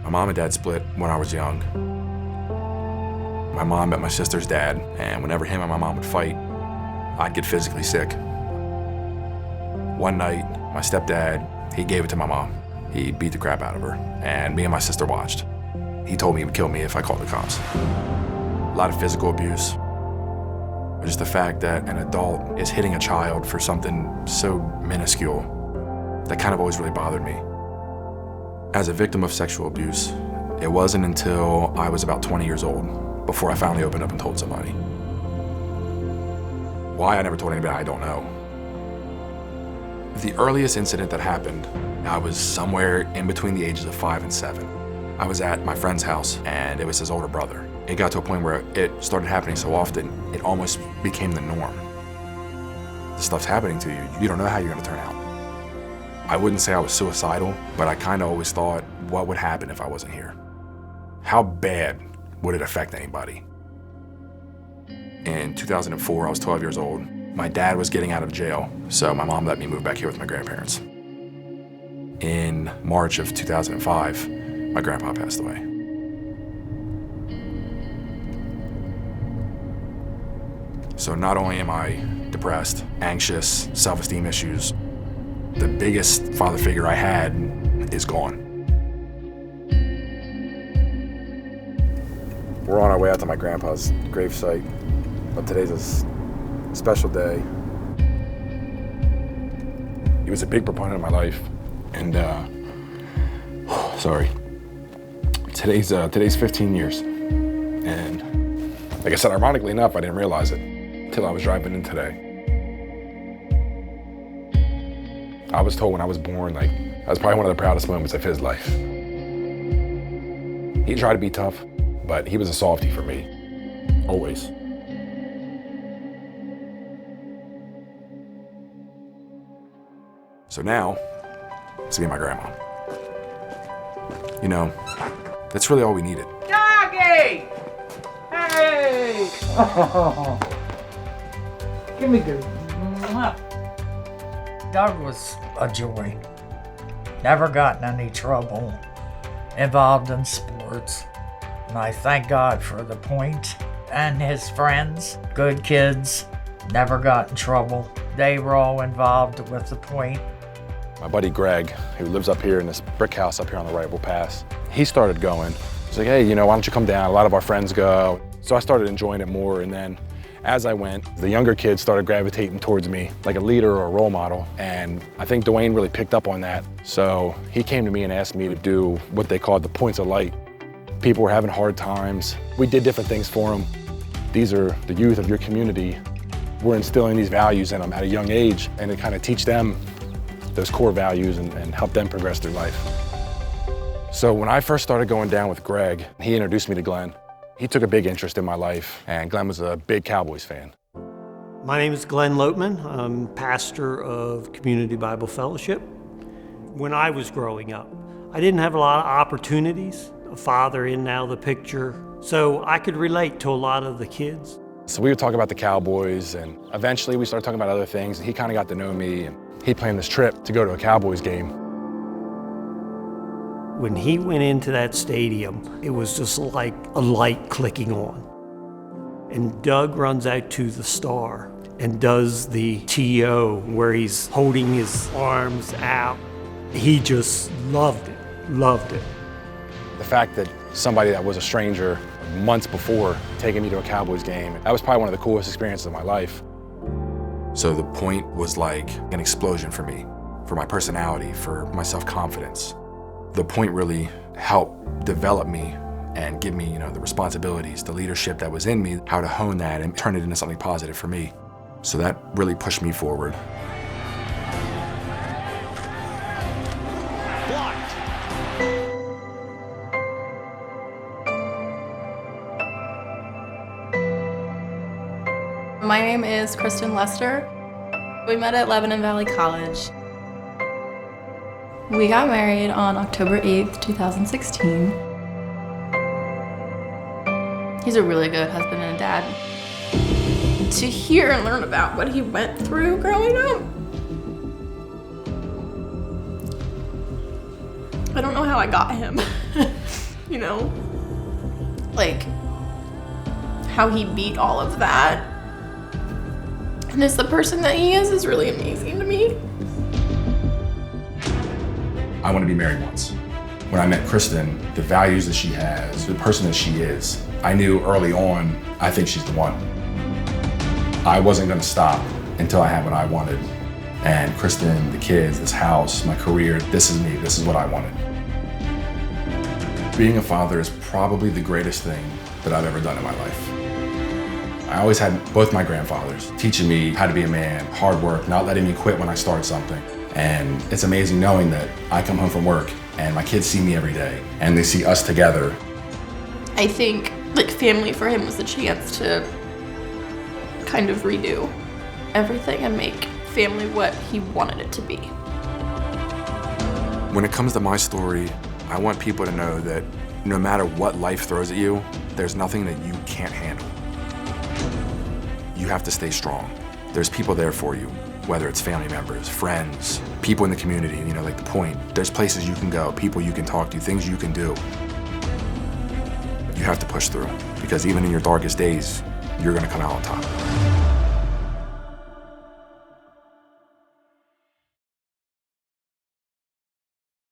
My mom and dad split when I was young. My mom met my sister's dad, and whenever him and my mom would fight, I'd get physically sick. One night, my stepdad, he gave it to my mom. He beat the crap out of her, and me and my sister watched. He told me he would kill me if I called the cops. A lot of physical abuse. Just the fact that an adult is hitting a child for something so minuscule, that kind of always really bothered me. As a victim of sexual abuse, it wasn't until I was about 20 years old before I finally opened up and told somebody. Why I never told anybody, I don't know. The earliest incident that happened, I was somewhere in between the ages of 5 and 7. I was at my friend's house, and it was his older brother. It got to a point where it started happening so often, it almost became the norm. This stuff's happening to you. You don't know how you're gonna turn out. I wouldn't say I was suicidal, but I kind of always thought, what would happen if I wasn't here? How bad would it affect anybody? In 2004, I was 12 years old. My dad was getting out of jail, so my mom let me move back here with my grandparents. In March of 2005, my grandpa passed away. So not only am I depressed, anxious, self-esteem issues, the biggest father figure I had is gone. We're on our way out to my grandpa's gravesite, but today's a special day. He was a big proponent of my life, and today's 15 years. And like I said, ironically enough, I didn't realize it until I was driving in today. I was told when I was born, like, that was probably one of the proudest moments of his life. He tried to be tough, but he was a softie for me, always. So now, it's me and my grandma. You know, that's really all we needed. Doggy! Hey! Oh. Give me good. Doug was a joy. Never got in any trouble. Involved in sports. And I thank God for the Point and his friends. Good kids. Never got in trouble. They were all involved with the Point. My buddy Greg, who lives up here in this brick house up here on the right, we'll pass. He started going. He's like, hey, you know, why don't you come down? A lot of our friends go. So I started enjoying it more, and then as I went, the younger kids started gravitating towards me like a leader or a role model, and I think Dwayne really picked up on that. So he came to me and asked me to do what they called the points of light. People were having hard times. We did different things for them. These are the youth of your community. We're instilling these values in them at a young age, and to kind of teach them those core values and help them progress through life. So when I first started going down with Greg, he introduced me to Glenn. He took a big interest in my life, and Glenn was a big Cowboys fan. My name is Glenn Loatman. I'm pastor of Community Bible Fellowship. When I was growing up, I didn't have a lot of opportunities, a father in now the picture, so I could relate to a lot of the kids. So we would talk about the Cowboys, and eventually we started talking about other things, and he kind of got to know me, and he planned this trip to go to a Cowboys game. When he went into that stadium, it was just like a light clicking on. And Doug runs out to the star and does the TO where he's holding his arms out. He just loved it, loved it. The fact that somebody that was a stranger months before taking me to a Cowboys game, that was probably one of the coolest experiences of my life. So the Point was like an explosion for me, for my personality, for my self-confidence. The Point really helped develop me and give me, the responsibilities, the leadership that was in me, how to hone that and turn it into something positive for me. So that really pushed me forward. My name is Kristen Lester. We met at Lebanon Valley College. We got married on October 8th, 2016. He's a really good husband and dad. To hear and learn about what he went through growing up, I don't know how I got him, you know? Like, how he beat all of that and is the person that he is really amazing to me. I want to be married once. When I met Kristen, the values that she has, the person that she is, I knew early on, I think she's the one. I wasn't going to stop until I had what I wanted. And Kristen, the kids, this house, my career, this is me, this is what I wanted. Being a father is probably the greatest thing that I've ever done in my life. I always had both my grandfathers teaching me how to be a man, hard work, not letting me quit when I start something. And it's amazing knowing that I come home from work and my kids see me every day and they see us together. I think like family for him was a chance to kind of redo everything and make family what he wanted it to be. When it comes to my story, I want people to know that no matter what life throws at you, there's nothing that you can't handle. You have to stay strong. There's people there for you, whether it's family members, friends, people in the community, you know, like The Point. There's places you can go, people you can talk to, things you can do. You have to push through, because even in your darkest days, you're gonna come out on top.